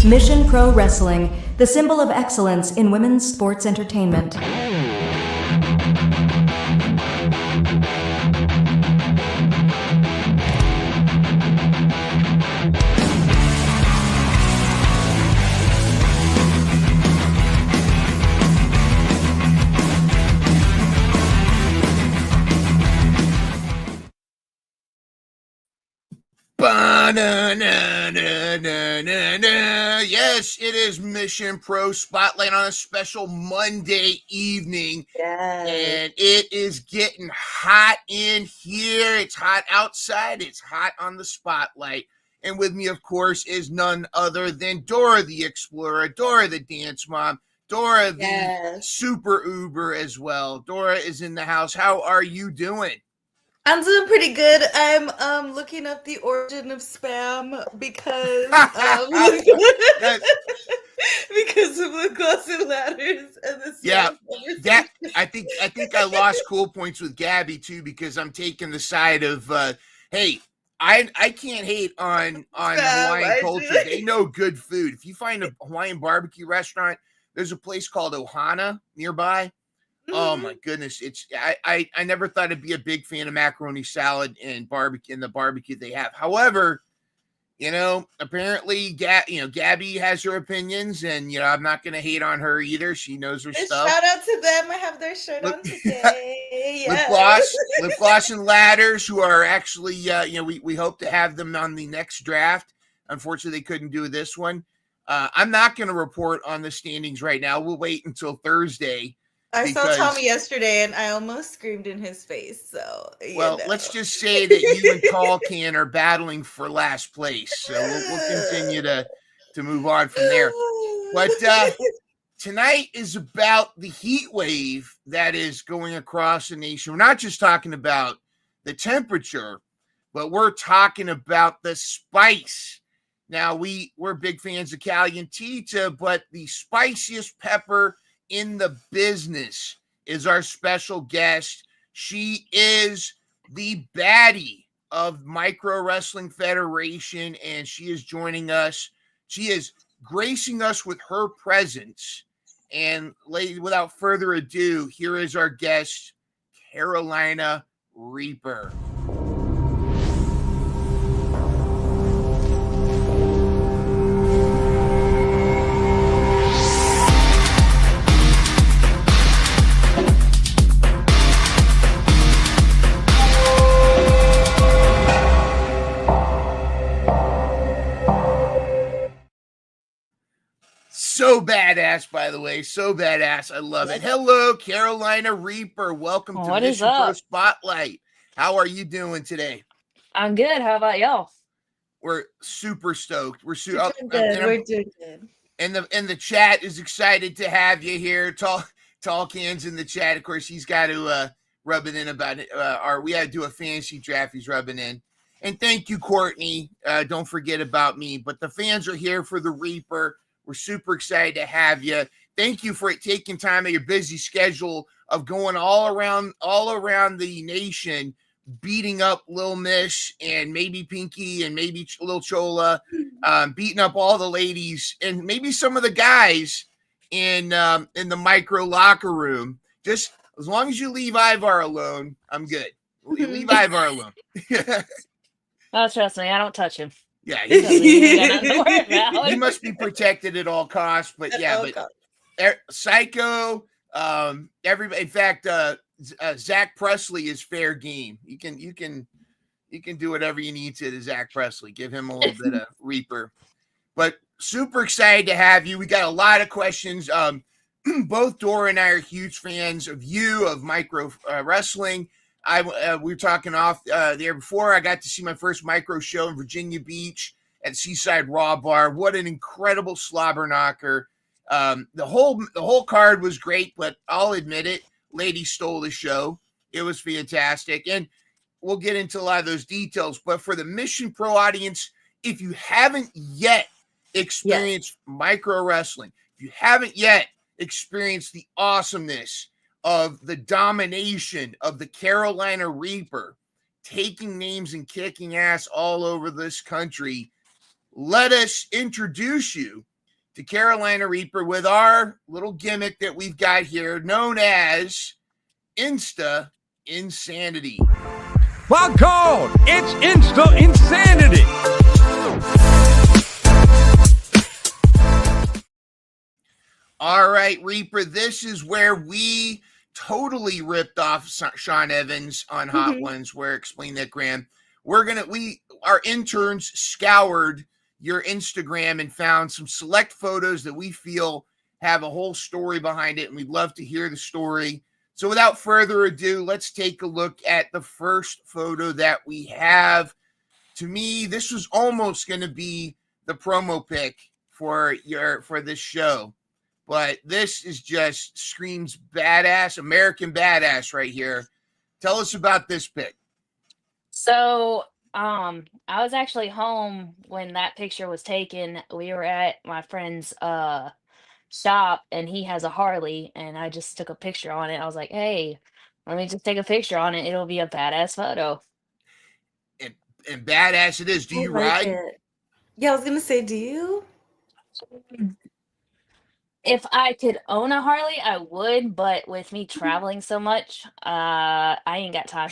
Mission Pro Wrestling, the symbol of excellence in women's sports entertainment. Yes, it is Mission Pro Spotlight on a special Monday evening. Yes. And it is getting hot in here. It's hot outside. It's hot on the spotlight. And with me, of course, is none other than Dora the Explorer, Dora the Dance Mom, Dora the Super Uber as well. Dora is in the house. How are you doing? I'm doing pretty good. I'm looking up the origin of spam because because of the gloves and ladders and the I think I lost cool points with Gabby too because I'm taking the side of hey, I can't hate on Hawaiian culture. They know good food. If you find a Hawaiian barbecue restaurant, there's a place called Ohana nearby. Oh my goodness. I never thought I'd be a big fan of macaroni salad and barbecue and the barbecue they have. However, apparently Gabby has her opinions and I'm not gonna hate on her either. She knows her stuff. Shout out to them. I have their shirt on today. Lip gloss and ladders, who are actually we hope to have them on the next draft. Unfortunately, they couldn't do this one. I'm not gonna report on the standings right now. We'll wait until Thursday. I saw Tommy yesterday and I almost screamed in his face. So, let's just say that you and Tall Can are battling for last place. So we'll continue to move on from there. But tonight is about the heat wave that is going across the nation. We're not just talking about the temperature, but we're talking about the spice. Now, we're big fans of Calientita, but the spiciest pepper in the business is our special guest. She is the baddie of Micro Wrestling Federation, and she is joining us. She is gracing us with her presence. And without further ado, here is our guest, Carolina Reaper. So badass, by the way. So badass. I love it. Hello, Carolina Reaper. Welcome to Mission Pro Spotlight. How are you doing today? I'm good. How about y'all? We're super stoked. We're doing good. We're doing good. And the chat is excited to have you here. Tall Can's in the chat. Of course, he's got to rub it in about it. We had to do a fantasy draft. He's rubbing in. And thank you, Courtney. Don't forget about me. But the fans are here for the Reaper. We're super excited to have you. Thank you for taking time of your busy schedule of going all around the nation, beating up Lil Miss and maybe Pinky and maybe Lil Chola, beating up all the ladies and maybe some of the guys in the micro locker room. Just as long as you leave Ivar alone, I'm good. Leave Ivar alone. Oh, trust me, I don't touch him. Yeah, he must be protected at all costs. But Psycho, everybody. In fact, Zach Presley is fair game. You can do whatever you need to Zach Presley. Give him a little bit of Reaper. But super excited to have you. We got a lot of questions. Both Dora and I are huge fans of you, of Micro Wrestling. We were talking off there before. I got to see my first Micro show in Virginia Beach at Seaside Raw Bar. What an incredible slobber knocker. The whole card was great, but I'll admit it, ladies stole the show. It was fantastic. And we'll get into a lot of those details. But for the Mission Pro audience, if you haven't yet experienced Micro Wrestling, if you haven't yet experienced the awesomeness of the domination of the Carolina Reaper, taking names and kicking ass all over this country, let us introduce you to Carolina Reaper with our little gimmick that we've got here known as Insta Insanity. Well, called. It's Insta Insanity. All right, Reaper, this is where we totally ripped off Sean Evans on Hot Ones, where Explain That Graham. Our interns scoured your Instagram and found some select photos that we feel have a whole story behind it, and we'd love to hear the story. So without further ado, let's take a look at the first photo that we have. To me, this was almost going to be the promo pic for this show, but this is just screams badass, American badass right here. Tell us about this pic. So, I was actually home when that picture was taken. We were at my friend's shop, and he has a Harley, and I just took a picture on it. I was like, hey, let me just take a picture on it. It'll be a badass photo. And badass it is. Do you like ride? it. Yeah, I was gonna say, do you? If I could own a Harley, I would, but with me traveling so much, I ain't got time.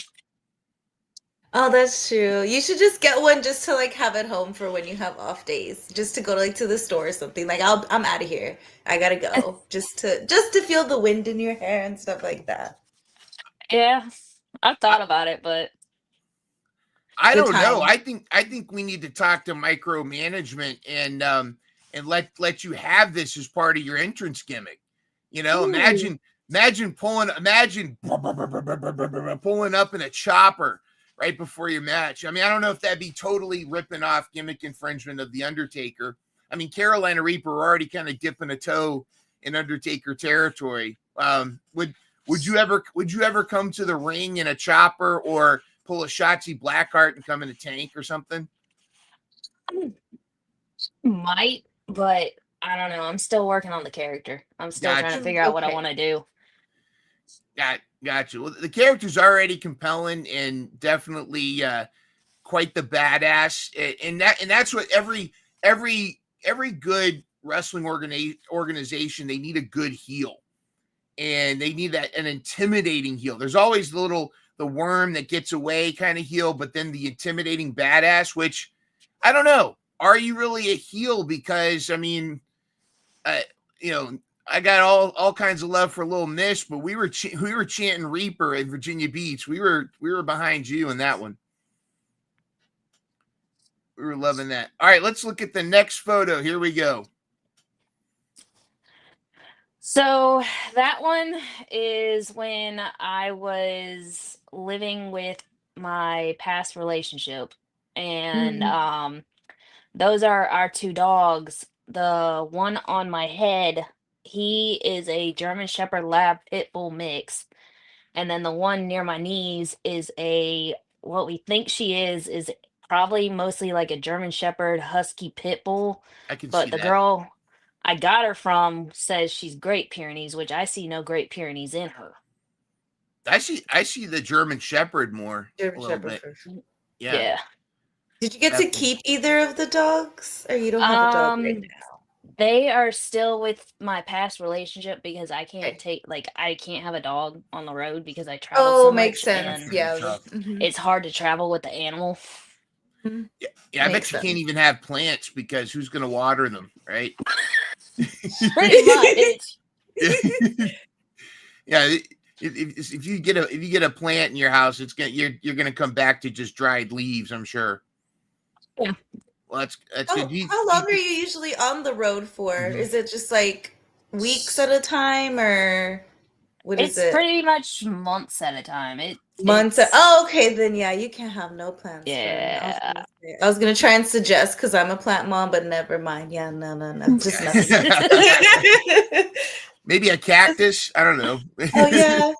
Oh, that's true. You should just get one just to like have at home for when you have off days, just to go to, like to the store or something. Like I'm out of here. I gotta go. Just to feel the wind in your hair and stuff like that. Yeah, I've thought about it, but I Good don't know. time. I think we need to talk to micromanagement and let you have this as part of your entrance gimmick. You know, Ooh. imagine pulling up in a chopper right before your match. I mean, I don't know if that'd be totally ripping off gimmick infringement of the Undertaker. I mean, Carolina Reaper were already kind of dipping a toe in Undertaker territory. Would you ever come to the ring in a chopper or pull a Shotzi Blackheart and come in a tank or something? might, but I don't know. I'm still working on the character. I'm still trying to Gotcha. figure out what I Okay. want to do. Gotcha. Well, the character's already compelling and definitely quite the badass, and that's what every good wrestling organization, they need a good heel, and they need an intimidating heel. There's always the worm that gets away kind of heel, but then the intimidating badass, which I don't know. Are you really a heel? Because I mean, I got all kinds of love for Little Miss, but we were chanting Reaper at Virginia Beach. We were behind you in that one. We were loving that. All right, let's look at the next photo. Here we go. So that one is when I was living with my past relationship, and those are our two dogs. The one on my head, he is a German Shepherd Lab Pit Bull mix. And then the one near my knees is what we think she is probably mostly like a German Shepherd Husky Pit Bull. I can But see the that. girl I got her from says she's Great Pyrenees, which I see no Great Pyrenees in her. I see the German Shepherd more. German a little Shepherd bit. for sure. Yeah. Did you get to Definitely. keep either of the dogs, or you don't have a dog right now? They are still with my past relationship because I Okay. can't have a dog on the road because I travel so Oh, much, makes sense. and Yeah. Tough. it's hard to travel with the animal. Yeah, I bet you can't even have plants because who's going to water them, right? Pretty much. Yeah, if you get a plant in your house, you're gonna come back to just dried leaves, I'm sure. Yeah. Well, that's How, good. how long are you usually on the road for? Mhm. Is it just like weeks at a time, or what is It's it? pretty much months at a time. Months. Oh, okay. Then yeah, you can have no plans for. Yeah. I was gonna try and suggest because I'm a plant mom, but never mind. Yeah, no, just nothing. Maybe a cactus. I don't know. Oh yeah.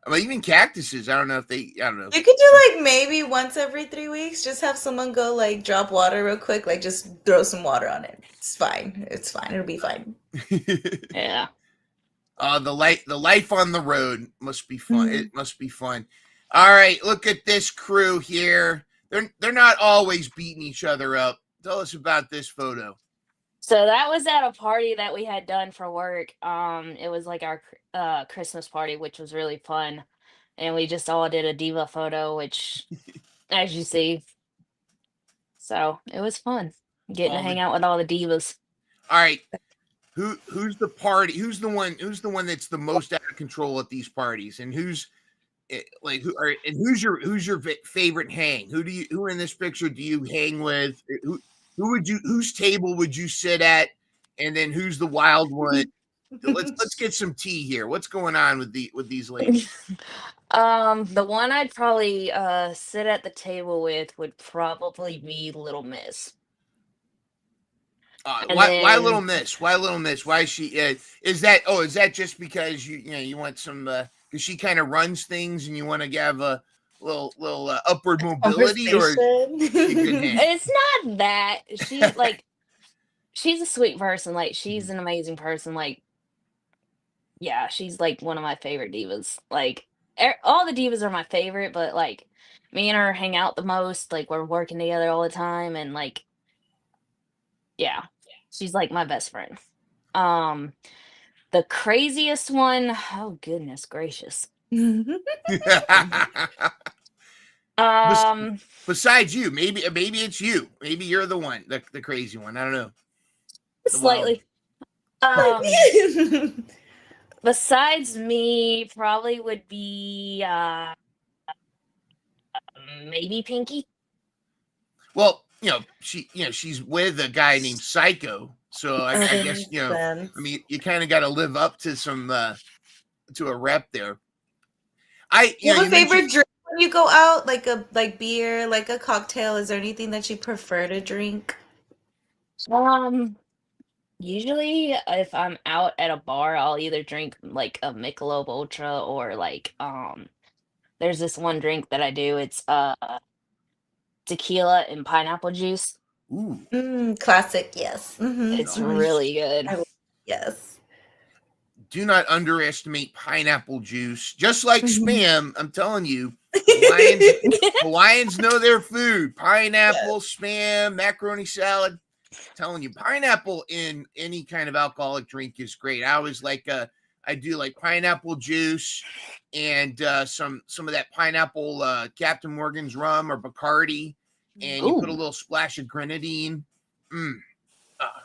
Well, even cactuses. I don't know. I don't know. You could do like maybe once every 3 weeks. Just have someone go like drop water real quick, like just throw some water on it. It's fine. It's fine. It'll be fine. Yeah. The life on the road must be fun. It must be fun. All right, look at this crew here. They're not always beating each other up. Tell us about this photo. So that was at a party that we had done for work. It was like our Christmas party, which was really fun, and we just all did a diva photo, which, as you see, so it was fun getting to All hang the out with all the divas. all right. Who's the party? Who's the one that's the most out of control at these parties? And who's like who's your favorite hang? Who in this picture do you hang with? Whose table would you sit at? And then who's the wild one? Let's get some tea here. What's going on with these ladies? The one I'd probably sit at the table with would probably be Little Miss. And Why Little then Miss? Why Little Miss? Why is she? Is that just because you want some? Because she kind of runs things, and you want to have a little upward mobility, or is she a good hang? it's not that she's a sweet person. Like she's an amazing person. Like yeah, she's like one of my favorite divas. Like all the divas are my favorite, but like me and her hang out the most. Like we're working together all the time, and like yeah, she's like my best friend. Um, the craziest one, oh goodness gracious. Um, Besides you, maybe it's you. Maybe you're the one, the crazy one. I don't know. The wild. slightly. Besides me, probably would be maybe Pinky. Well, she's with a guy named Psycho, so I guess Sense. I mean, you kind of got to live up to some to a rep there. You have a favorite mentioned- drink when you go out, like beer, like a cocktail? Is there anything that you prefer to drink? Usually if I'm out at a bar, I'll either drink like a Michelob Ultra or like there's this one drink that I do. It's tequila and pineapple juice. Ooh, Classic, yes. It's Nice. really good. Yes. Do not underestimate pineapple juice. Just like Mhm. spam, I'm telling you, Hawaiians know their food. Pineapple, spam, macaroni salad. Telling you, pineapple in any kind of alcoholic drink is great. I always like I do like pineapple juice and some of that pineapple Captain Morgan's rum or Bacardi, and you put a Ooh. little splash of grenadine.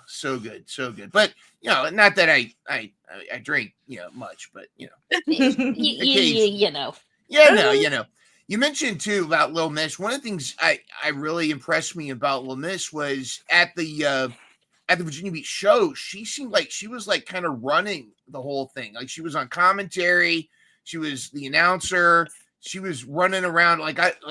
So good, so good. But not that I drink much, but occasionally. You know. Yeah, You mentioned too about Lil Miss. One of the things I really impressed me about Lil Miss was at the Virginia Beach show. She seemed like she was like kind of running the whole thing. Like she was on commentary, she was the announcer, she was running around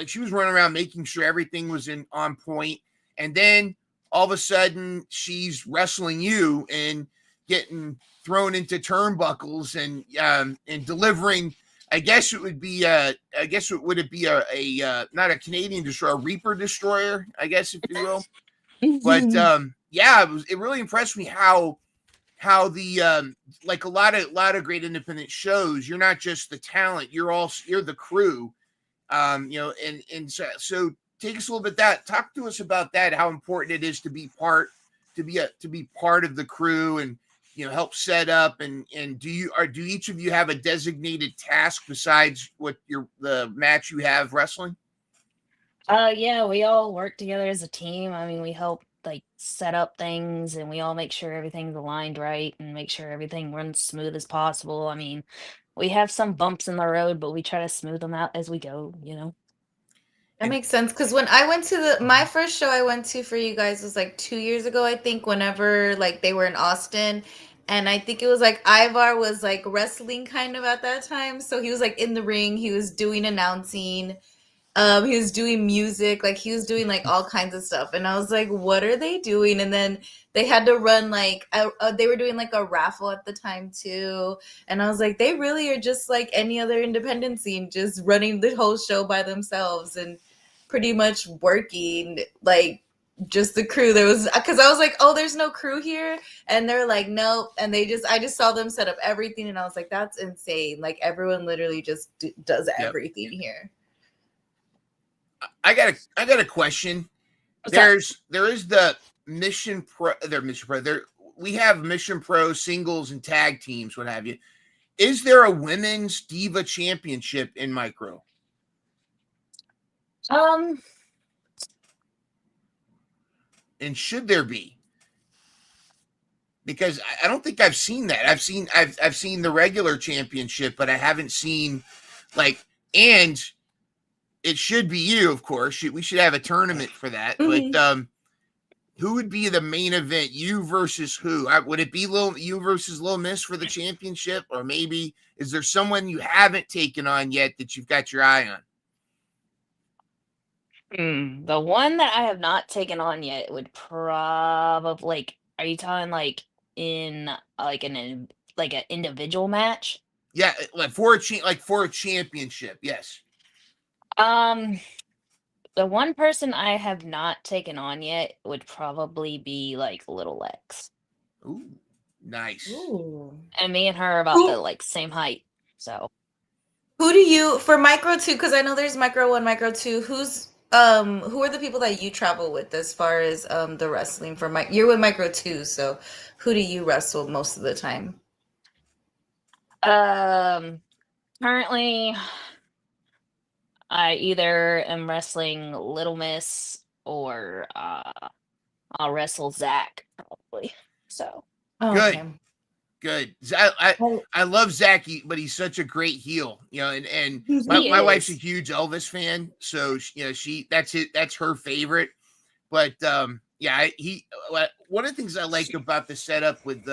she was running around making sure everything was on point. And then all of a sudden she's wrestling you and getting thrown into turnbuckles and delivering. I guess it would be would it be a not a Canadian destroyer, a Reaper destroyer, I guess, if you will. But it really impressed me how the like a lot of great independent shows, you're not just the talent, you're the crew. And so take us a little bit talk to us about that, how important it is to be part of the crew and help set up and do each of you have a designated task besides what the match you have wrestling? Yeah, we all work together as a team. I mean, we help like set up things and we all make sure everything's aligned right and make sure everything runs smooth as possible. I mean, we have some bumps in the road, but we try to smooth them out as we go. That makes sense, because when I went to my first show I went to for you guys was like 2 years ago, I think, whenever like they were in Austin. And I think it was like Ivar was like wrestling kind of at that time. So he was like in the ring, he was doing announcing, he was doing music, like he was doing like all kinds of stuff. And I was like, what are they doing? And then they had to run like they were doing like a raffle at the time too. And I was like, they really are just like any other independent scene, just running the whole show by themselves and pretty much working like just the crew. There was, because I was like, oh, there's no crew here, and they're like, nope. And I just saw them set up everything, and I was like, that's insane. Like everyone literally just does everything here. I got a question. There is the Mission Pro. They're Mission Pro. We have Mission Pro singles and tag teams, what have you. Is there a women's Diva championship in Micro? And should there be? Because I don't think I've seen that. I've seen the regular championship, but I haven't seen and it should be you, of course. We should have a tournament for that. Mhm. But who would be the main event? You versus who? Would it be you versus Lil Miss for the championship? Or maybe is there someone you haven't taken on yet that you've got your eye on? The one that I have not taken on yet would probably are you talking in an individual match? Yeah, for a championship, yes. The one person I have not taken on yet would probably be Little Lex. Ooh, nice. Ooh. And me and her are about the same height. So Who do you for Micro 2? Because I know there's Micro 1, Micro 2. Who are the people that you travel with as far as the wrestling for you're with Micro 2, so who do you wrestle most of the time? currently I either am wrestling Little Miss or I'll wrestle Zach probably. So Good. Good. I love Zach, but he's such a great heel, and my wife's a huge Elvis fan, so that's her favorite. But one of the things I like about the setup with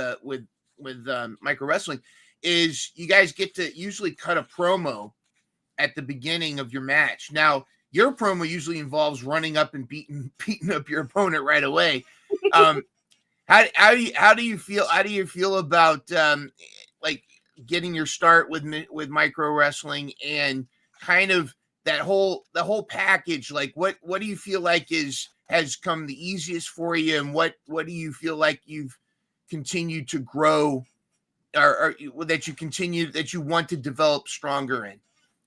Micro Wrestling is you guys get to usually cut a promo at the beginning of your match. Now, your promo usually involves running up and beating up your opponent right away. How do you feel about getting your start with Micro Wrestling and kind of the whole package? What do you feel like has come the easiest for you, and what do you feel like you've continued to grow or that you want to develop stronger in?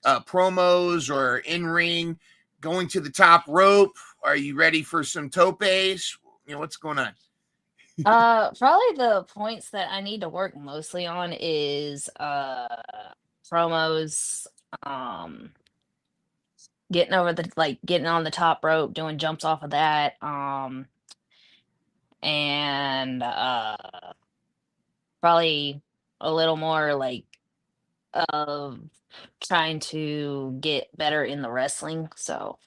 Promos or in ring, going to the top rope? Are you ready for some topes? What's going on? Probably the points that I need to work mostly on is promos, getting on the top rope, doing jumps off of that, and probably a little more of trying to get better in the wrestling. So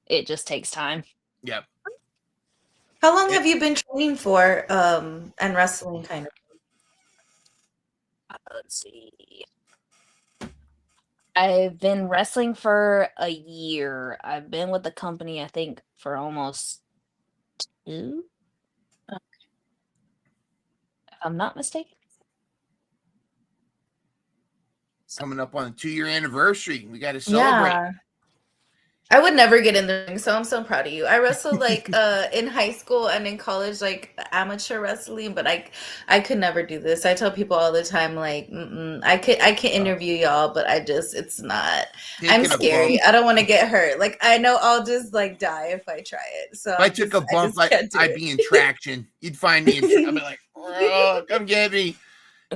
it just takes time. Yep. How long have you been training for and wrestling kind of? Let's see. I've been wrestling for a year. I've been with the company, I think, for almost 2. If I'm not mistaken. Coming up on the 2-year anniversary. We got to celebrate. Yeah. I would never get in the ring, so I'm so proud of you. I wrestled in high school and in college, amateur wrestling, but I could never do this. I tell people all the time, I can interview y'all, but it's not. I'm scary. I don't want to get hurt. I know I'll just die if I try it. So if I took a bump, I'd be in traction. You'd find me. I'd be like, oh, come get me.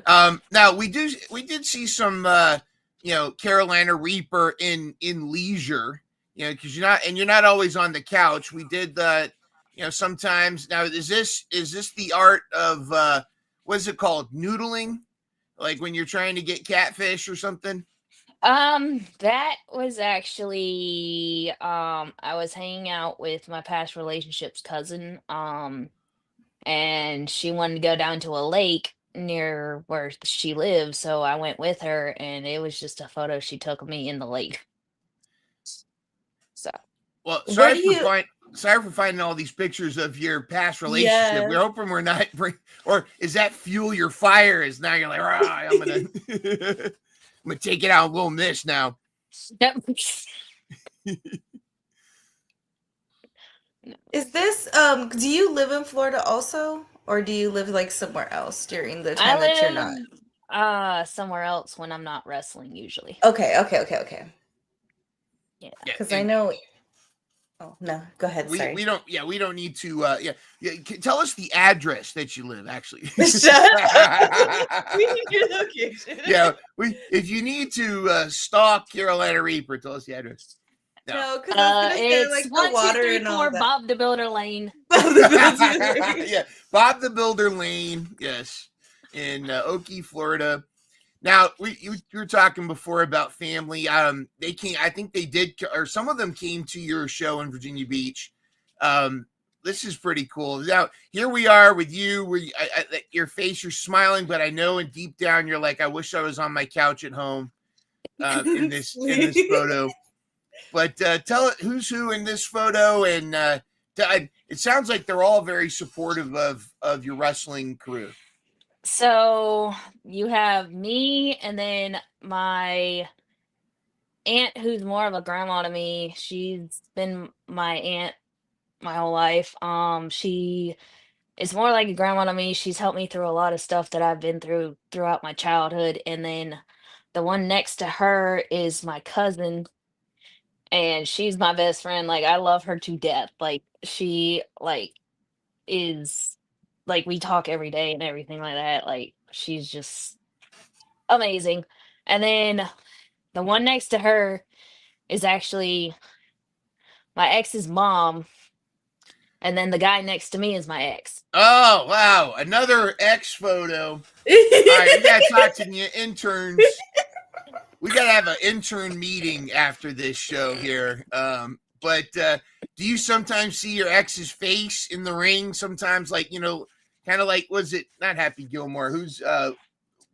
Now we did see some Carolina Reaper in leisure. Because you're not always on the couch. We did sometimes. Now, is this the art of what is it called? Noodling? Like when you're trying to get catfish or something? That was actually I was hanging out with my past relationship's cousin, and she wanted to go down to a lake near where she lives, so I went with her, and it was just a photo she took of me in the lake. So, well, sorry for finding all these pictures of your past relationship. Yeah. We're hoping we're not or is that fuel your fire? Is now you're like, I'm gonna take it out on Lil Miss now. Yep. Is this do you live in Florida also, or do you live somewhere else during the time that you're not? Somewhere else when I'm not wrestling usually. Okay. Yeah, because I know Oh no, go ahead. Sorry. We don't need to tell us the address that you live, actually. Shut up. We need your location. Yeah, if you need to stalk Carolina Reaper, tell us the address. No, because I was gonna say It's like the water and all 1234 that. Bob the Builder Lane. Yeah, Bob the Builder Lane, yes, in Okie, Florida. Now you were talking before about family. They came. I think they did, or some of them came to your show in Virginia Beach. This is pretty cool. Now here we are with you. Where your face, you're smiling, but I know, and deep down, you're like, I wish I was on my couch at home in this photo. But tell it who's who in this photo, and it sounds like they're all very supportive of your wrestling career. So you have me, and then my aunt, who's more of a grandma to me. She's been my aunt my whole life. She is more like a grandma to me. She's helped me through a lot of stuff that I've been through throughout my childhood. And then the one next to her is my cousin, and she's my best friend. Like, I love her to death. Like, she is like, we talk every day and everything like that. Like, she's just amazing. And then the one next to her is actually my ex's mom, and then the guy next to me is my ex. Oh wow, another X photo. All right, we gotta talk to the interns. We gotta have an intern meeting after this show here. But do you sometimes see your ex's face in the ring? Sometimes, like, kind of like, was it not Happy Gilmore? Who's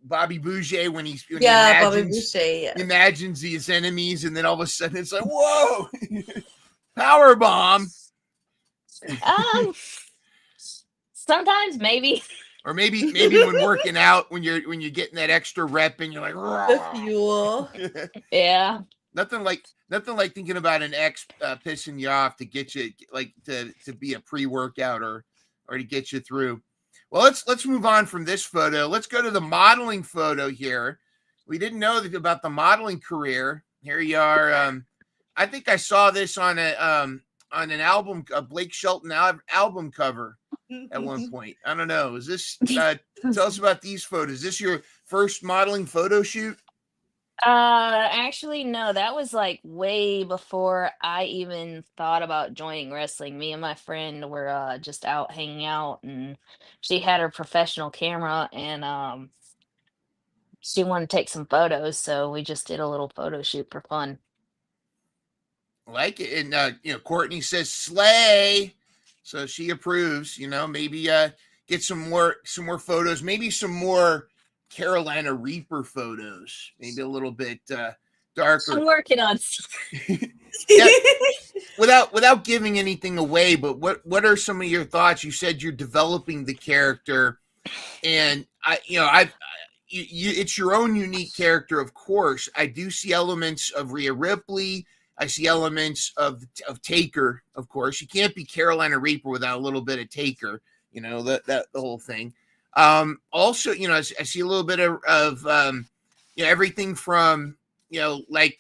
Bobby Boucher when he Bobby Boucher. Yeah. imagines his enemies, and then all of a sudden it's like, whoa, power bomb. Sometimes maybe. Or maybe when working out, when you're getting that extra rep, and you're like, The fuel. Yeah. nothing like thinking about an ex pissing you off to get you like to be a pre-workout or to get you through. Well, let's move on from this photo. Let's go to the modeling photo here. We didn't know about the modeling career. Here you are. I think I saw this on an album, a Blake Shelton album cover at one point. I don't know. Is this tell us about these photos? Is this your first modeling photo shoot? Actually, no, that was like way before I even thought about joining wrestling. Me and my friend were just out hanging out, and she had her professional camera, and she wanted to take some photos, so we just did a little photo shoot for fun. Like it. And Courtney says slay, so she approves. Maybe get some more photos, maybe some more Carolina Reaper photos, maybe a little bit darker. I'm working on. Yeah, without giving anything away, but what are some of your thoughts? You said you're developing the character, and it's your own unique character. Of course, I do see elements of Rhea Ripley. I see elements of Taker. Of course, you can't be Carolina Reaper without a little bit of Taker. The whole thing. Also, I see a little bit of everything from like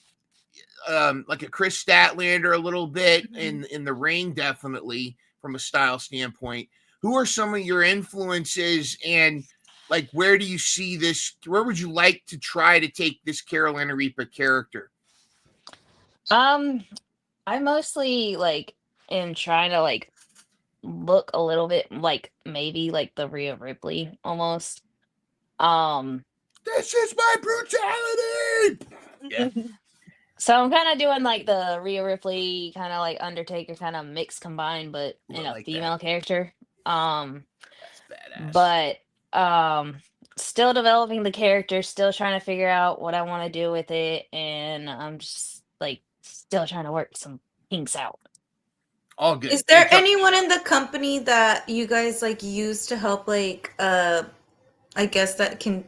a Chris Statlander a little bit in the ring, definitely from a style standpoint. Who are some of your influences, and like where do you see this? Where would you like to try to take this Carolina Reaper character? I mostly am trying to look a little bit like maybe like the Rhea Ripley almost. This is my brutality. Yeah. So I'm kind of doing like the Rhea Ripley kind of like Undertaker kind of mix combined, but in a female character. That's badass. But still developing the character, still trying to figure out what I want to do with it, and I'm just still trying to work some kinks out. All good. Is there anyone in the company that you guys use to help I guess that can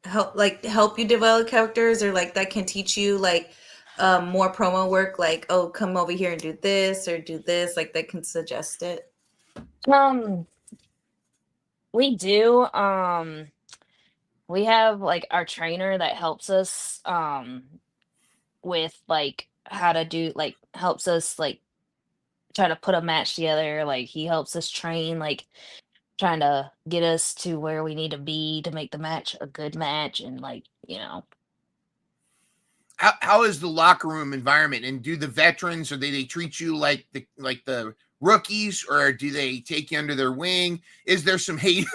help you develop characters, or that can teach you more promo work, oh, come over here and do this or do this, that can suggest it? We do. We have our trainer that helps us with how to do helps us try to put a match together. Like he helps us train, like trying to get us to where we need to be to make the match a good match, and like, you know. How is the locker room environment, and do the veterans, or they treat you like the rookies, or do they take you under their wing? Is there some hate?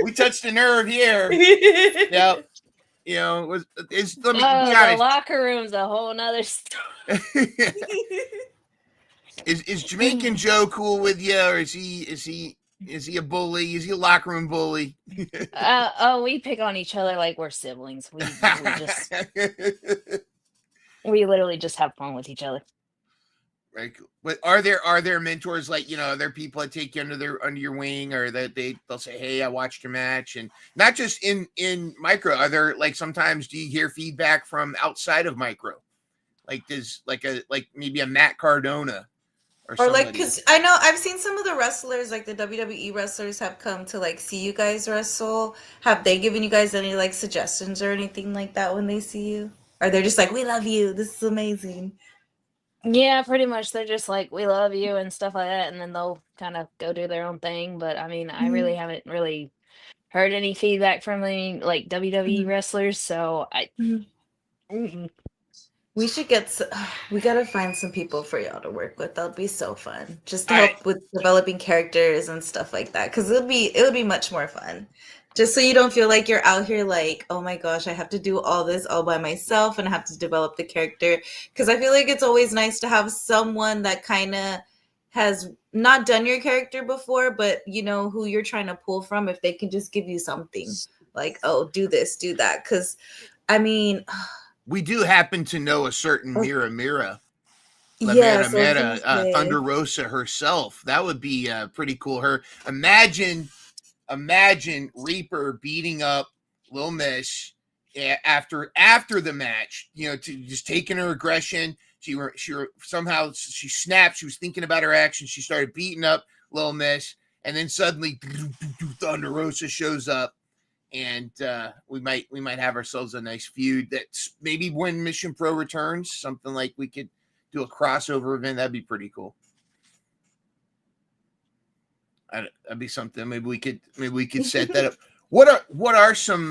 We touched a nerve here. Yeah, you know, let me be Oh, the honest. locker room's a whole nother story. Is Jamaican Joe cool with you, or is he a bully? Is he a locker room bully? Oh, we pick on each other like we're siblings. We literally just have fun with each other. Right. But are there mentors, like, you know, are there people that take you under your wing, or that they'll say, hey, I watched your match? And not just in micro, are there, like, sometimes do you hear feedback from outside of micro? Like does like maybe a Matt Cardona or like, because I know I've seen some of the wrestlers, like the WWE wrestlers, have come to like see you guys wrestle. Have they given you guys any like suggestions or anything like that when they see you? Or they're just like, we love you, this is amazing? Yeah, pretty much. They're just like, we love you and stuff like that, and then they'll kind of go do their own thing. But I mean, I really haven't really heard any feedback from any like WWE wrestlers, so We should we gotta find some people for y'all to work with. That'll be so fun, just to All help with developing characters and stuff like that. Because it would be much more fun. Just so you don't feel like you're out here like, oh my gosh, I have to do all this all by myself and I have to develop the character. Because I feel like it's always nice to have someone that kind of has not done your character before, but you know who you're trying to pull from. If they can just give you something like, oh, do this, do that. Because I mean, we do happen to know a certain Mira. Yeah, Thunder Rosa herself. That would be pretty cool. Her imagine Reaper beating up Lil Miss after the match. You know, to just taking her aggression. She somehow she snapped. She was thinking about her actions. She started beating up Lil Miss, and then suddenly Thunder Rosa shows up. And we might have ourselves a nice feud. That's maybe when Mission Pro returns, something like we could do a crossover event. That'd be pretty cool. That'd be something. Maybe we could set that up. What are some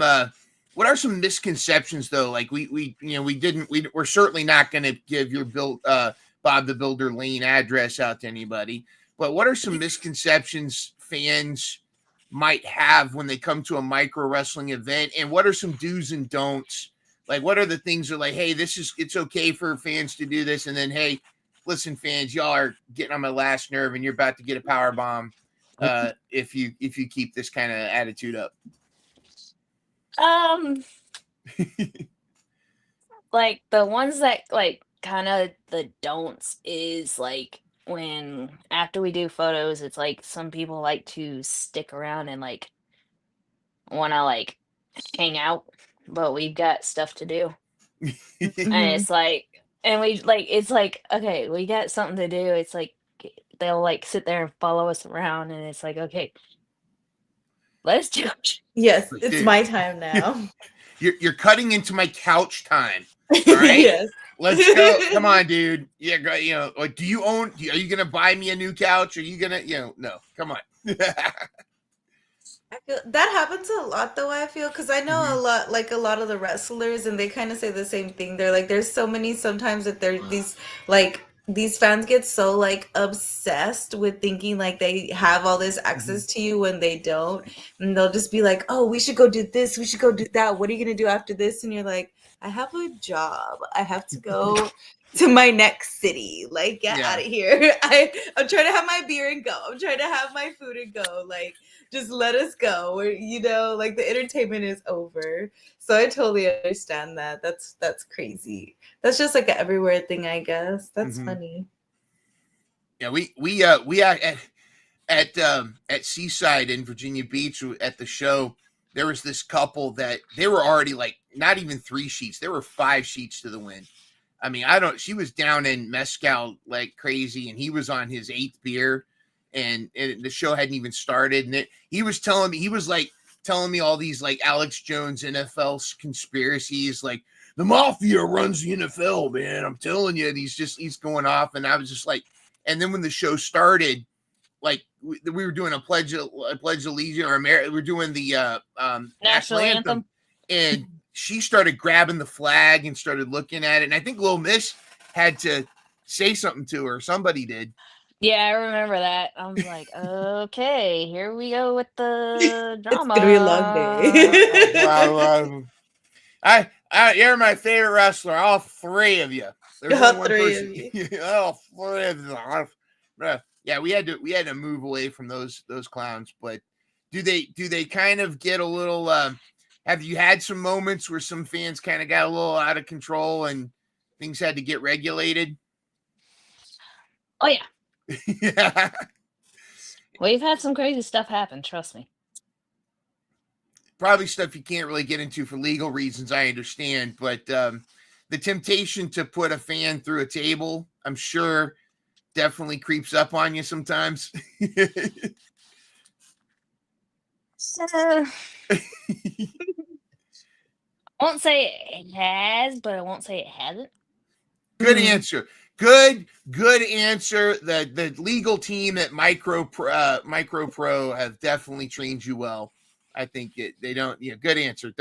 misconceptions though? Like we're certainly not going to give your Bob the Builder Lane address out to anybody. But what are some misconceptions fans might have when they come to a micro wrestling event, and what are some do's and don'ts? Like, what are the things that are like, hey, it's okay for fans to do this, and then, hey, listen, fans, y'all are getting on my last nerve, and you're about to get a power bomb if you keep this kind of attitude up. Like the ones that like kind of the don'ts is like when after we do photos, it's like some people like to stick around and like want to like hang out, but we've got stuff to do. And it's like, and we like, it's like, okay, we got something to do. It's like they'll like sit there and follow us around, and it's like, okay, let's do it. Yes, it's my time now. You're cutting into my couch time. All right. Yes. Let's go. Come on, dude. Yeah, you know, like, are you gonna buy me a new couch? Are you gonna, no, come on. That happens a lot though, I feel, because I know a lot of the wrestlers, and they kind of say the same thing. They're like, there's so many sometimes that these fans get so like obsessed with thinking like they have all this access to you when they don't, and they'll just be like, oh, we should go do this, we should go do that, what are you gonna do after this? And you're like, I have a job, I have to go to my next city, like get out of here. I'm trying to have my beer and go, I'm trying to have my food and go, like just let us go. Like the entertainment is over. So I totally understand that. That's crazy. That's just like an everywhere thing, I guess. That's funny. Yeah, we are at Seaside in Virginia Beach at the show. There was this couple that they were already like not even 3 sheets. There were 5 sheets to the win. I mean, she was down in mezcal like crazy, and he was on his 8th beer, and the show hadn't even started. And he was telling me all these like Alex Jones NFL conspiracies, like the mafia runs the NFL, man. I'm telling you, he's going off. And I was just like, And then when the show started, like we were doing a pledge of allegiance, or we were doing the national anthem, and she started grabbing the flag and started looking at it. And I think Lil Miss had to say something to her. Somebody did. Yeah, I remember that. I was like, okay, here we go with the It's drama. gonna be a long day. You're my favorite wrestler. All three of you. There's All only one three person. of you. All three of you. Yeah, we had to move away from those clowns. But do they kind of get a little? Have you had some moments where some fans kind of got a little out of control and things had to get regulated? Oh yeah, Yeah. we've had some crazy stuff happen. Trust me. Probably stuff you can't really get into for legal reasons, I understand, but the temptation to put a fan through a table, I'm sure, definitely creeps up on you sometimes. So, I won't say it has, but I won't say it hasn't. Good answer. Good answer. The legal team at Micro Pro have definitely trained you well. I think they don't. Yeah, good answer.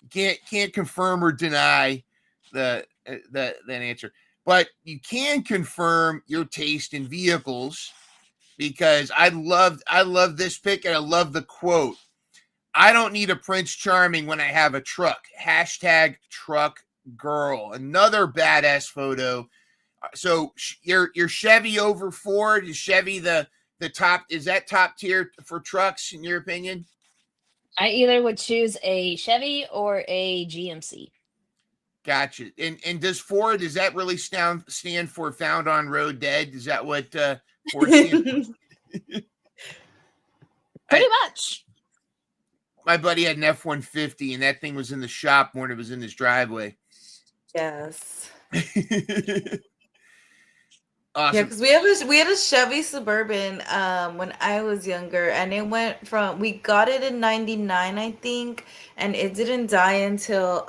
Can't confirm or deny that answer, but you can confirm your taste in vehicles, because I love this pick, and I love the quote. I don't need a Prince Charming when I have a truck. Hashtag truck girl. Another badass photo. So your Chevy over Ford, is Chevy the top? Is that top tier for trucks in your opinion? I either would choose a Chevy or a GMC. Gotcha. And does Ford, does that really stand for found on road dead? Is that what Ford stands for? Pretty much. My buddy had an F-150, and that thing was in the shop when it was in his driveway. Yes. Awesome. Yeah, because we had a Chevy Suburban when I was younger, and it went from, we got it in '99, I think, and it didn't die until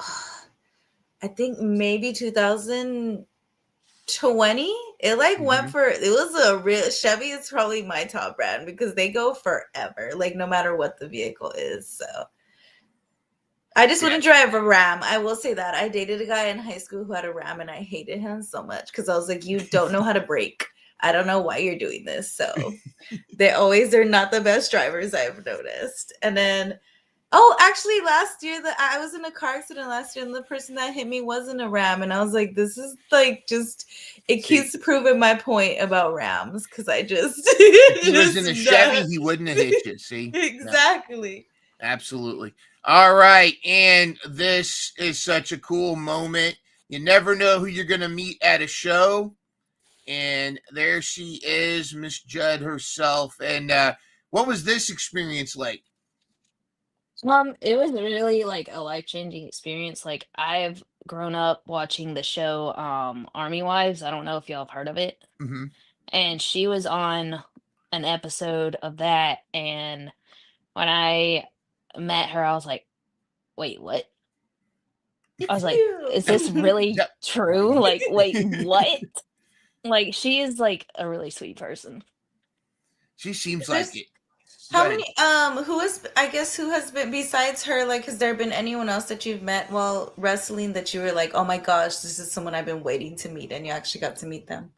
I think maybe 2020. It like went for, it was a real, Chevy is probably my top brand because they go forever, like no matter what the vehicle is. So I just wouldn't drive a Ram. I will say that. I dated a guy in high school who had a Ram, and I hated him so much because I was like, you don't know how to brake. I don't know why you're doing this. So they're not the best drivers, I've noticed. And then, actually last year I was in a car accident last year, and the person that hit me wasn't a Ram. And I was like, this is like it keeps proving my point about Rams, because I just if he was in a Chevy, he wouldn't have hit you. See? Exactly. No. Absolutely. All right. And this is such a cool moment. You never know who you're going to meet at a show. And there she is, Miss Judd herself. And what was this experience like? It was really like a life-changing experience. Like, I've grown up watching the show Army Wives. I don't know if y'all have heard of it. Mm-hmm. And she was on an episode of that, and when I met her, I was like, wait, what? I was like, is this really true? Like, wait, what? Like, she is like a really sweet person. She seems like it. How many who has been besides her, like, has there been anyone else that you've met while wrestling that you were like, oh my gosh, this is someone I've been waiting to meet, and you actually got to meet them?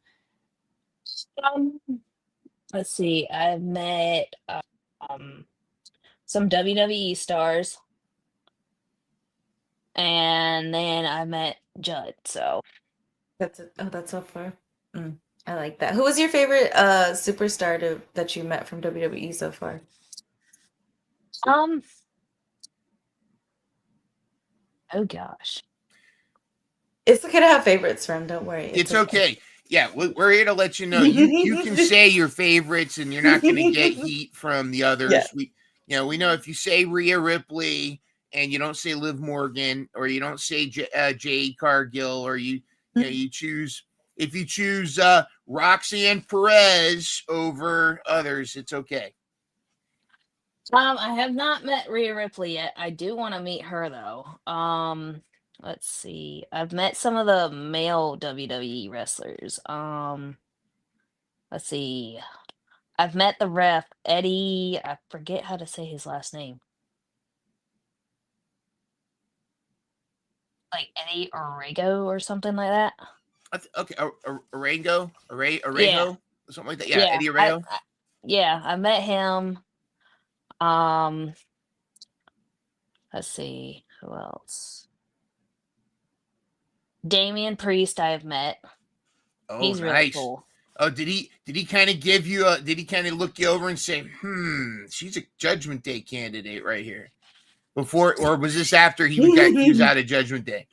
Let's see, I've met some WWE stars, and then I met Judd. So That's so far. I like that. Who was your favorite superstar that you met from WWE so far? Oh gosh, It's okay to have favorites, friend. Don't worry. It's okay. Yeah, we're here to let you know. You can say your favorites, and you're not going to get heat from the others. Yeah. We know if you say Rhea Ripley and you don't say Liv Morgan, or you don't say Jade Cargill, or you choose, if you choose Roxanne Perez over others, it's okay. I have not met Rhea Ripley yet. I do want to meet her though. Let's see. I've met some of the male WWE wrestlers. let's see. I've met the ref, Eddie. I forget how to say his last name. Like Eddie Orrego or something like that. Okay, Arango, Yeah, Arejo, something like that. Yeah, yeah. Eddie Arejo. I met him. Um, let's see who else. Damian Priest, I've met. Oh, He's really nice. cool. Oh, did he kind of give you a? Did he kind of look you over and say, she's a Judgment Day candidate right here"? Before, or was this after he was out of Judgment Day?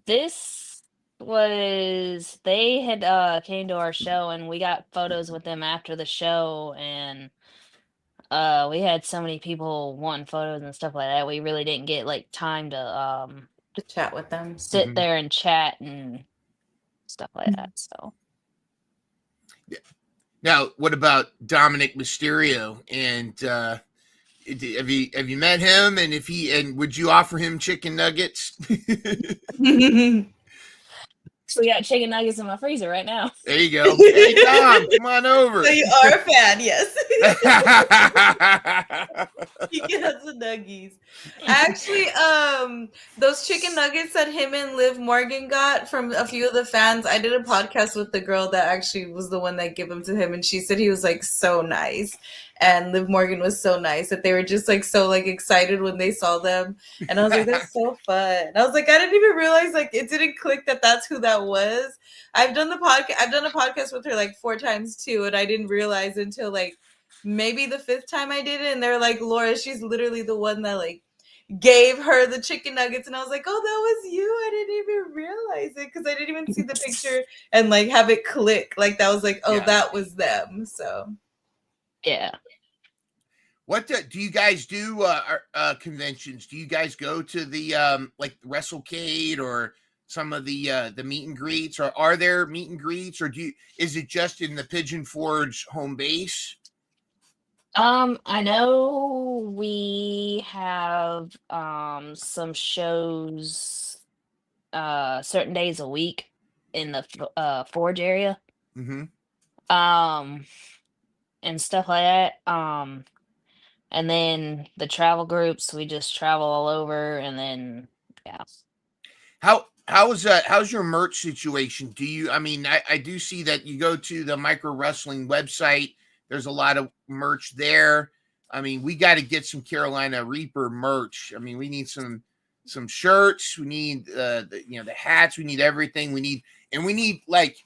This was they had came to our show and we got photos with them after the show, and we had so many people wanting photos and stuff like that. We really didn't get like time To chat with them. sit Mhm. there and chat and stuff like that. So Now, what about Dominic Mysterio? And have you met him? And would you offer him chicken nuggets? so we got chicken nuggets in my freezer right now. There you go. Hey Dom, come on over. So you are a fan, yes. You can have the nuggies. Actually, those chicken nuggets that him and Liv Morgan got from a few of the fans, I did a podcast with the girl that actually was the one that gave them to him, and she said he was like so nice, and Liv Morgan was so nice that they were just like so like excited when they saw them, and I was like, that's so fun. And I was like, I didn't even realize like it didn't click that that's who that was. I've done a podcast with her like 4 times too, and I didn't realize until like maybe the 5th time I did it, and they're like, Laura, she's literally the one that like gave her the chicken nuggets, and I was like, oh, that was you. I didn't even realize it because I didn't even see the picture and like have it click. Like that was like, oh, Yeah. that was them. So Yeah. What do you guys do? Conventions? Do you guys go to the like WrestleCade or some of the meet and greets, or are there meet and greets, or is it just in the Pigeon Forge home base? I know we have some shows certain days a week in the Forge area. Mm-hmm. And stuff like that. And then the travel groups, we just travel all over, and then yeah. How's your merch situation? Do you? I mean, I do see that you go to the Micro Wrestling website. There's a lot of merch there. I mean, we got to get some Carolina Reaper merch. I mean, we need some shirts. We need the hats. We need everything. We need like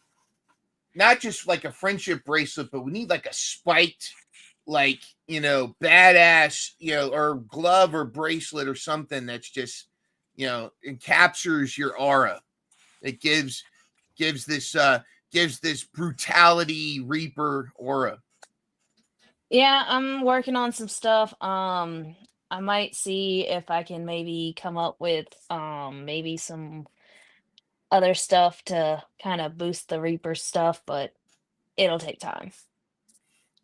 not just like a friendship bracelet, but we need like a spiked, like badass, or glove or bracelet or something that's just it captures your aura. It gives this brutality Reaper aura. Yeah, I'm working on some stuff. I might see if I can maybe come up with maybe some other stuff to kind of boost the Reaper stuff, but it'll take time.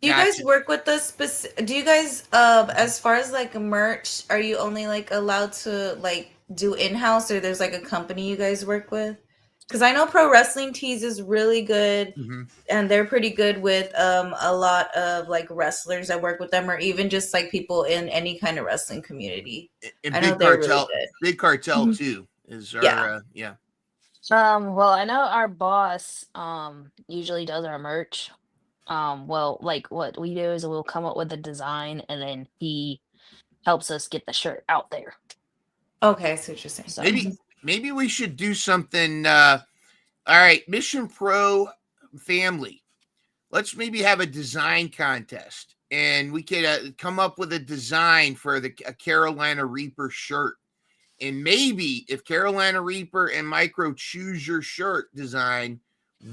do you guys Gotcha. work with the do you guys as far as like merch, are you only like allowed to like do in-house, or there's like a company you guys work with? Because I know Pro Wrestling Tees is really good, Mm-hmm. and they're pretty good with a lot of like wrestlers that work with them, or even just like people in any kind of wrestling community. And I know they're really good. Big Cartel Mhm. too is our Yeah. yeah. Well, I know our boss usually does our merch. Well, like what we do is we'll come up with a design and then he helps us get the shirt out there. Okay, I see what you're saying. So Maybe we should do something. All right, Mission Pro family. Let's maybe have a design contest, and we could come up with a design for a Carolina Reaper shirt. And maybe if Carolina Reaper and Micro choose your shirt design,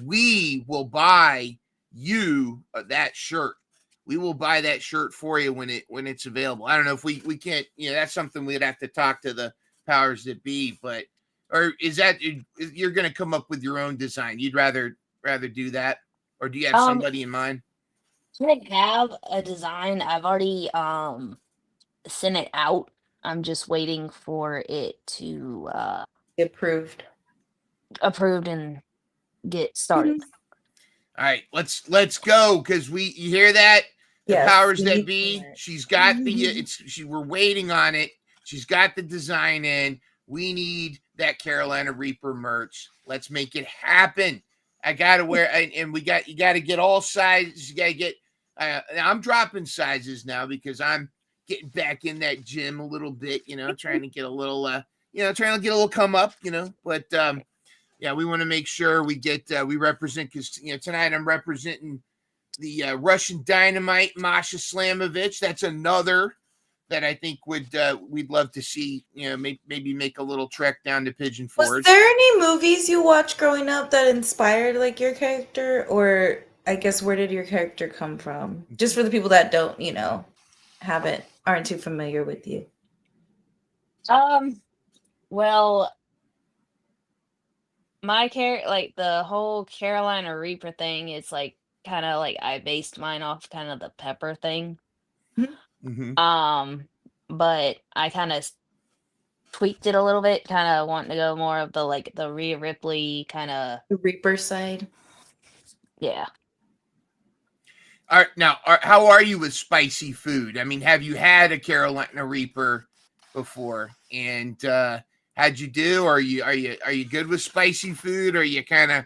we will buy you that shirt. We will buy that shirt for you when it's available. I don't know if we can't. That's something we'd have to talk to the powers that be. But or is that you're going to come up with your own design? You'd rather do that, or do you have somebody in mind? I have a design. I've already sent it out. I'm just waiting for it to Approved. approved and get started. All right, let's go, because you hear that? The Yes, powers we that need be. more. She's got we're waiting on it. She's got the design in. We need that Carolina Reaper merch. Let's make it happen. I gotta wear, and you gotta get all sizes. You gotta get. I'm dropping sizes now because I'm getting back in that gym a little bit. Trying to get a little. Trying to get a little come up. But yeah, we want to make sure we get we represent, because tonight I'm representing the Russian Dynamite, Masha Slamovich. That's another that I think we'd love to see. Maybe make a little trek down to Pigeon Forge. Was there any movies you watched growing up that inspired like your character, or I guess where did your character come from? Just for the people that don't, aren't too familiar with you. Well, my character, like the whole Carolina Reaper thing, it's like kind of like I based mine off kind of the pepper thing. Mm-hmm. But I kind of tweaked it a little bit, kind of wanting to go more of the Rhea Ripley kind of. The Reaper side. Yeah. All right, now, how are you with spicy food? I mean, have you had a Carolina Reaper before? And how'd you do? Are you good with spicy food? Or are you kind of?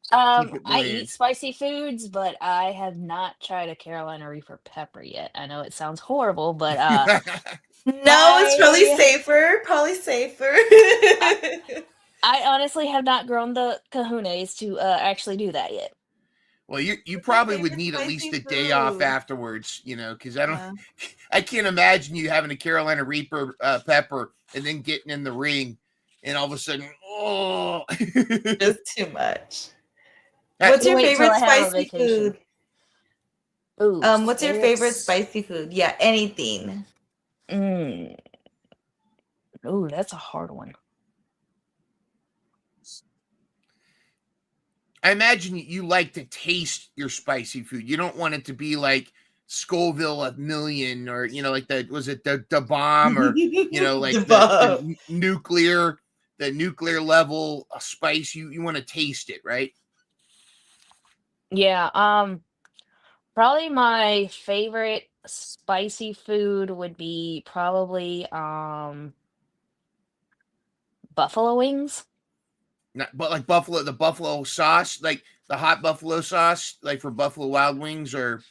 I eat spicy foods, but I have not tried a Carolina Reaper pepper yet. I know it sounds horrible, but No, it's probably safer. I honestly have not grown the kahunas to actually do that yet. Well, you probably would need at least a day off afterwards, because I can't imagine you having a Carolina Reaper pepper and then getting in the ring and all of a sudden, oh, just too much. What's your favorite spicy food? Ooh, what's your favorite spicy food? Yeah, anything. Ooh, that's a hard one. I imagine you like to taste your spicy food. You don't want it to be like Scoville 1,000,000, or like the bomb, or like the nuclear level of spice. You want to taste it, right? Yeah. Probably my favorite spicy food would be probably buffalo wings. But like the buffalo sauce, like the hot buffalo sauce, like for Buffalo Wild Wings, or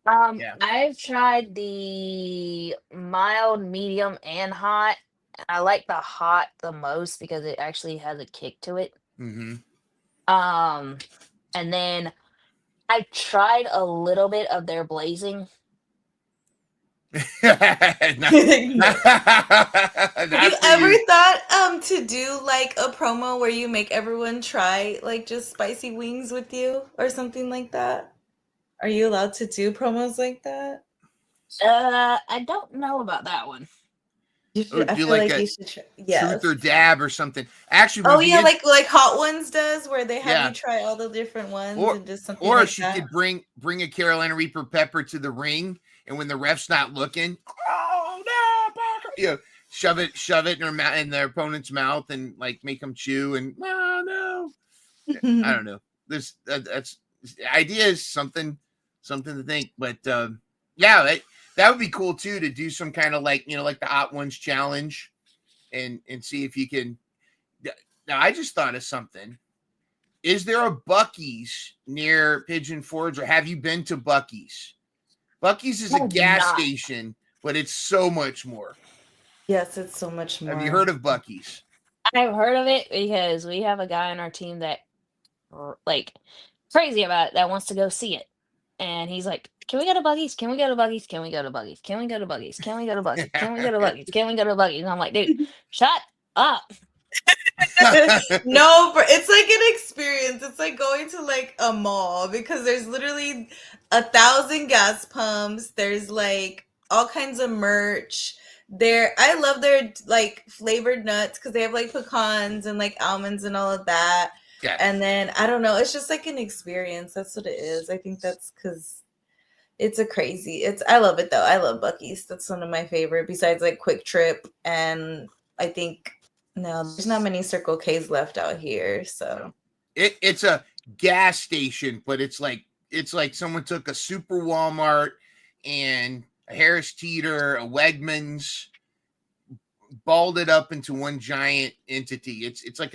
yeah. I've tried the mild, medium, and hot. I like the hot the most because it actually has a kick to it. Mm-hmm. And then I've tried a little bit of their blazing. Have you ever thought to do like a promo where you make everyone try like just spicy wings with you or something like that? Are you allowed to do promos like that? I don't know about that one. You should, I feel like you should try. Truth or Dab or something. Actually, like Hot Ones does, where they have you try all the different ones and just something. Or like she that. could bring a Carolina Reaper pepper to the ring, and when the ref's not looking, oh no, shove it in their opponent's mouth and like make them chew, and no. I don't know. That's the idea is something to think, but yeah, that would be cool too, to do some kind of like like the Hot Ones challenge, and see if you can. Now I just thought of something. Is there a Buc-ee's near Pigeon Forge, or have you been to Buc-ee's? Buc-ee's is a gas station, but it's so much more. Yes, it's so much more. Have you heard of Buc-ee's? I've heard of it because we have a guy on our team that like crazy about it, that wants to go see it. And he's like, can we go to Buc-ee's? Can we go to Buc-ee's? Can we go to Buc-ee's? Can we go to Buc-ee's? Can we go to Buc-ee's? Can we go to Buc-ee's? Can we go to Buc-ee's? And I'm like, dude, shut up. No, it's like an experience. It's like going to like a mall, because there's literally 1,000 gas pumps. There's like all kinds of merch. I love their like flavored nuts, because they have like pecans and like almonds and all of that. Yeah. And then I don't know, it's just like an experience. That's what it is. I think that's because I love it though. I love Buc-ee's. That's one of my favorite, besides like Quick Trip. And I think no, there's not many Circle K's left out here. So it's gas station, but it's like someone took a Super Walmart and a Harris Teeter, a Wegmans, balled it up into one giant entity. It's like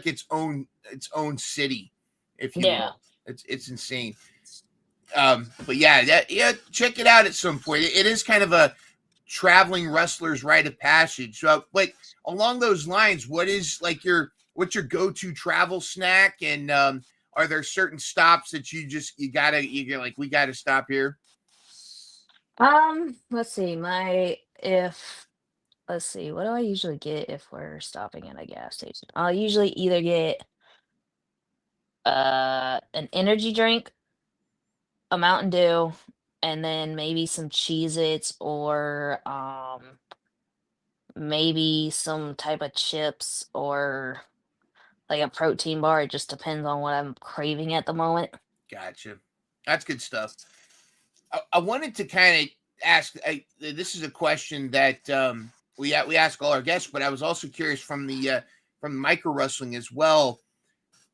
its own city, if you Yeah. will. It's insane. But yeah, check it out at some point. It is kind of a traveling wrestler's rite of passage. So, but along those lines, what's your go-to travel snack? And are there certain stops that you you're like, we gotta stop here? Let's see. Let's see, what do I usually get if we're stopping at a gas station? I'll usually either get an energy drink, a Mountain Dew, and then maybe some Cheez-Its or maybe some type of chips or like a protein bar. It just depends on what I'm craving at the moment. Gotcha. That's good stuff. I wanted to kind of ask. This is a question that we ask all our guests, but I was also curious from the micro wrestling as well.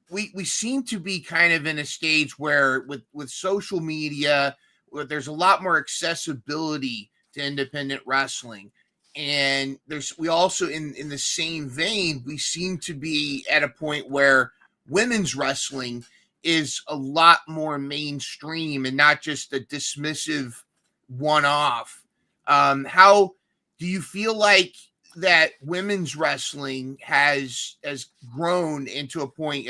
We seem to be kind of in a stage where with social media, where there's a lot more accessibility to independent wrestling, and we also in the same vein, we seem to be at a point where women's wrestling is a lot more mainstream and not just a dismissive one-off. How do you feel like that women's wrestling has grown into a point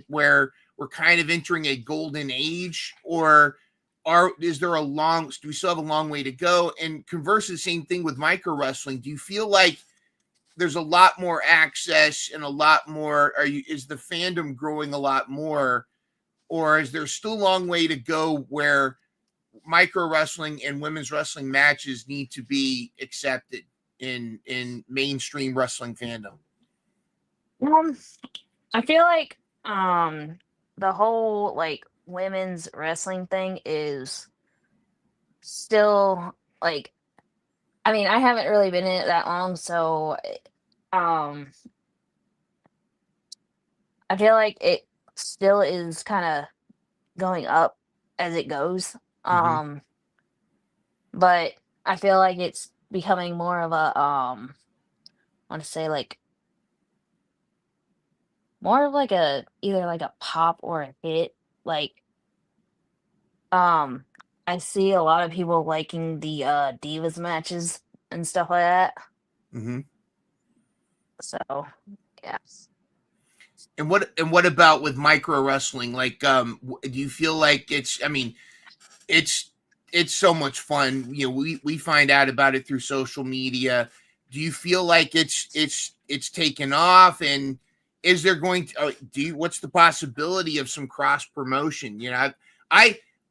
where we're kind of entering a golden age, or is there do we still have a long way to go? And conversely, the same thing with micro wrestling. Do you feel like there's a lot more access and a lot more, is the fandom growing a lot more, or is there still a long way to go where micro wrestling and women's wrestling matches need to be accepted in mainstream wrestling fandom? I feel like the whole like women's wrestling thing is still like, I mean, I haven't really been in it that long, so um I feel like it still is kind of going up as it goes. Mm-hmm. But I feel like it's becoming more of a I want to say like more of like a either like a pop or a hit. Like um I see a lot of people liking the divas matches and stuff like that. Mm-hmm. So yeah. And what about with micro wrestling? Like, do you feel like it's so much fun. We find out about it through social media. Do you feel like it's taken off? And is there going to what's the possibility of some cross promotion?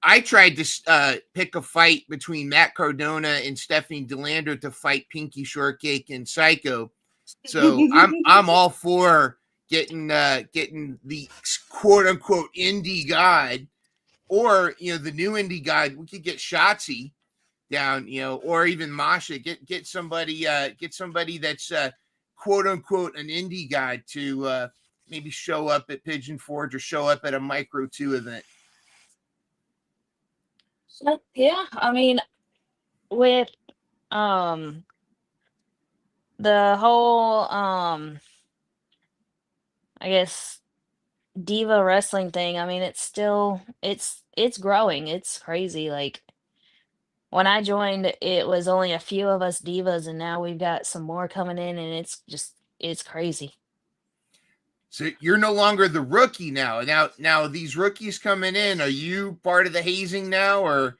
I tried to pick a fight between Matt Cardona and Stephanie DeLandro to fight Pinky Shortcake and Psycho. So I'm all for getting the quote unquote indie god, or the new indie guy. We could get Shotzi down, or even Masha. Get somebody that's quote unquote an indie guy to maybe show up at Pigeon Forge or show up at a Micro 2 event. Yeah, I mean, with um the whole I guess diva wrestling thing, I mean, it's still it's growing. It's crazy. Like when I joined, it was only a few of us divas, and now we've got some more coming in, and it's crazy. So you're no longer the rookie now. Now these rookies coming in, are you part of the hazing now, or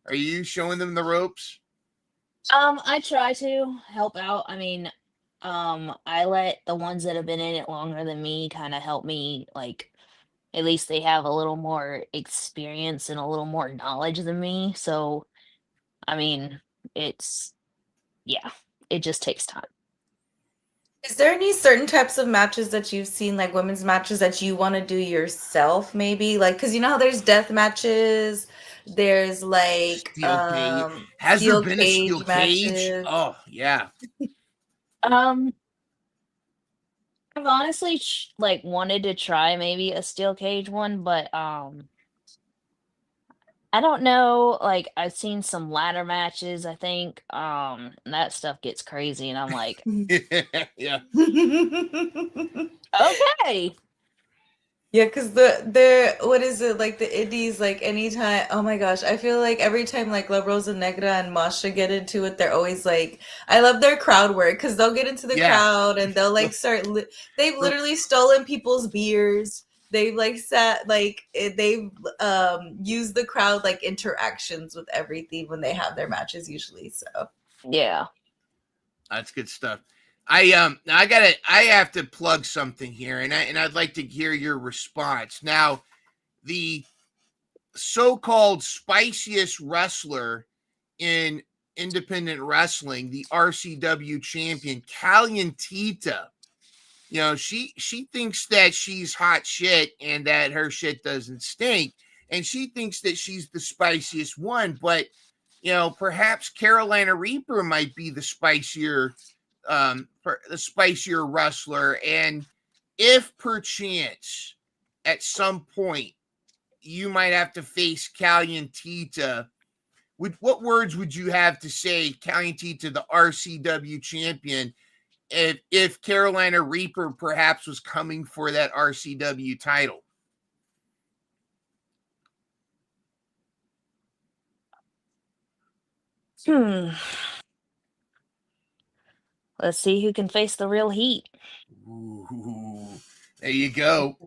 are you showing them the ropes? I try to help out. I mean, I let the ones that have been in it longer than me kind of help me, like at least they have a little more experience and a little more knowledge than me. So, I mean, it's yeah, it just takes time. Is there any certain types of matches that you've seen, like women's matches, that you want to do yourself, maybe? Like, because you know how there's death matches, there's like Steel cage. Has there steel been a steel cage cage? matches. Oh yeah. Um, I've honestly like wanted to try maybe a steel cage one, but I don't know. Like I've seen some ladder matches, I think, and that stuff gets crazy, and I'm like, Yeah. okay, Yeah, because the what is it like the indies like anytime, oh my gosh, I feel like every time like La Rosa Negra and Masha get into it, they're always like, I love their crowd work because they'll get into the Yeah. crowd and they'll like they've literally stolen people's beers. They've like sat like they've used the crowd like interactions with everything when they have their matches usually. So yeah. That's good stuff. I have to plug something here, and I'd like to hear your response. Now, the so-called spiciest wrestler in independent wrestling, the RCW champion, Calientita, she thinks that she's hot shit and that her shit doesn't stink, and she thinks that she's the spiciest one. But perhaps Carolina Reaper might be the spicier wrestler. And if perchance at some point you might have to face Calientita, what words would you have to say, Calientita, the RCW champion, if Carolina Reaper perhaps was coming for that RCW title? Let's see who can face the real heat. Ooh, there you go.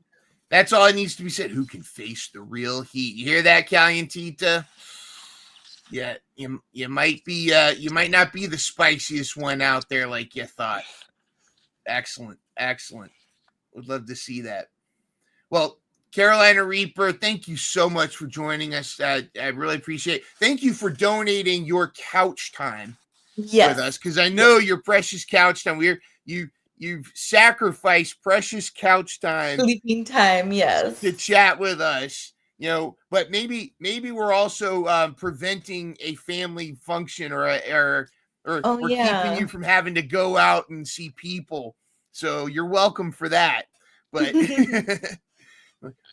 That's all it needs to be said. Who can face the real heat? You hear that, Calientita? Yeah, you might not be the spiciest one out there like you thought. Excellent. Would love to see that. Well, Carolina Reaper, thank you so much for joining us. I really appreciate it. Thank you for donating your couch time with us, because I know your precious couch time. You've sacrificed precious couch time, sleeping time, yes, to chat with us. But maybe we're also preventing a family function or keeping you from having to go out and see people. So you're welcome for that. But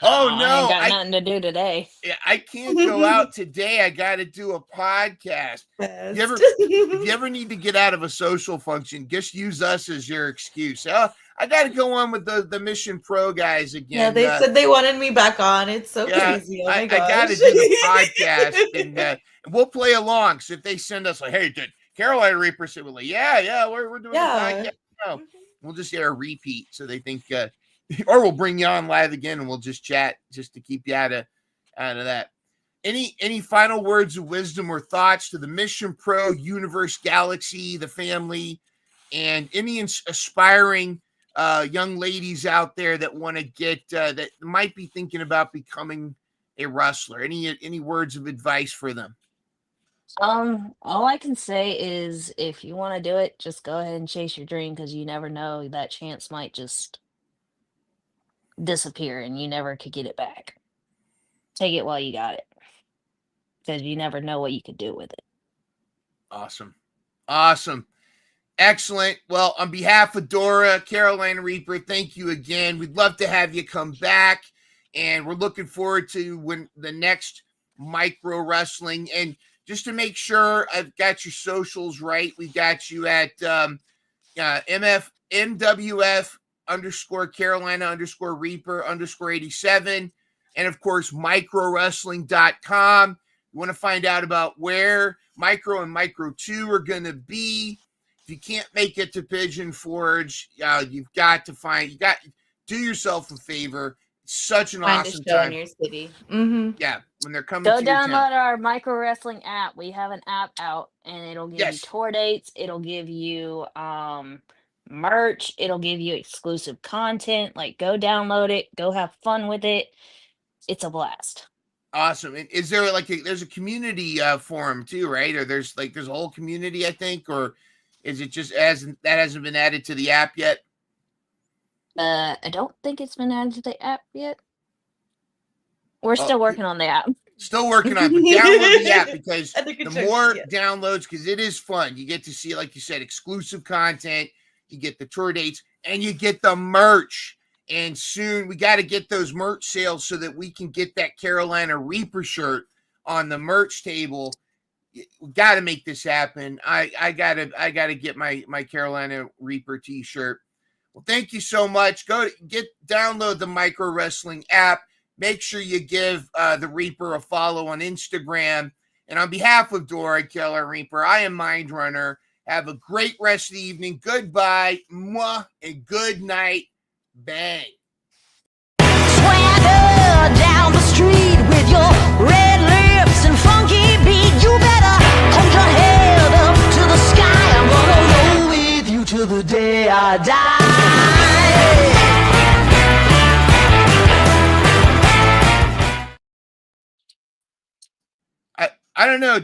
oh no, I ain't got nothing to do today. I can't go out today. I got to do a podcast. If you ever need to get out of a social function, just use us as your excuse. I got to go on with the Mission Pro guys again. Yeah, they said they wanted me back on. It's so crazy. Oh my gosh. I got to do the podcast, and we'll play along. So if they send us like, hey, did Carolina Reaper say, well, yeah, we're doing the podcast. No, we'll just get a repeat so they think. Or we'll bring you on live again and we'll just chat just to keep you out of that. Any final words of wisdom or thoughts to the Mission Pro Universe Galaxy, the family, and any aspiring young ladies out there that want to get that might be thinking about becoming a wrestler? Any words of advice for them? All I can say is if you want to do it, just go ahead and chase your dream, because you never know, that chance might just disappear and you never could get it back. Take it while you got it, because you never know what you could do with it. Awesome. Excellent. Well, on behalf of Dora, Carolina Reaper, thank you again. We'd love to have you come back, and we're looking forward to when the next Micro Wrestling. And just to make sure I've got your socials right, we got you at MWF _Carolina _Reaper _87, and of course microwrestling.com. You want to find out about where Micro and Micro 2 are going to be. If you can't make it to Pigeon Forge, you've got to do yourself a favor. It's such an awesome time in your city. Yeah, when they're coming Go to your town. download our Micro Wrestling app. We have an app out, and it'll give you tour dates. It'll give you merch. It'll give you exclusive content. Like, go download it. Go have fun with it. It's a blast. Awesome. And is there there's a community forum too, right? Or there's a whole community, I think, or is it just hasn't been added to the app yet? I don't think it's been added to the app yet. We're still working on the app. Still working on it, but download the app, because the more downloads, because it is fun. You get to see, like you said, exclusive content. you get the tour dates, and you get the merch. And soon we got to get those merch sales so that we can get that Carolina Reaper shirt on the merch table. We got to make this happen. I gotta get my Carolina Reaper t-shirt. Well, thank you so much. Download the Micro Wrestling app. Make sure you give the Reaper a follow on Instagram. And on behalf of Dora Killer Reaper, I am Mind Runner. Have a great rest of the evening. Goodbye, mwah, and good night. Bang. Swagger down the street with your red lips and funky beat. You better hold your head up to the sky. I'm gonna roll with you till the day I die. I don't know.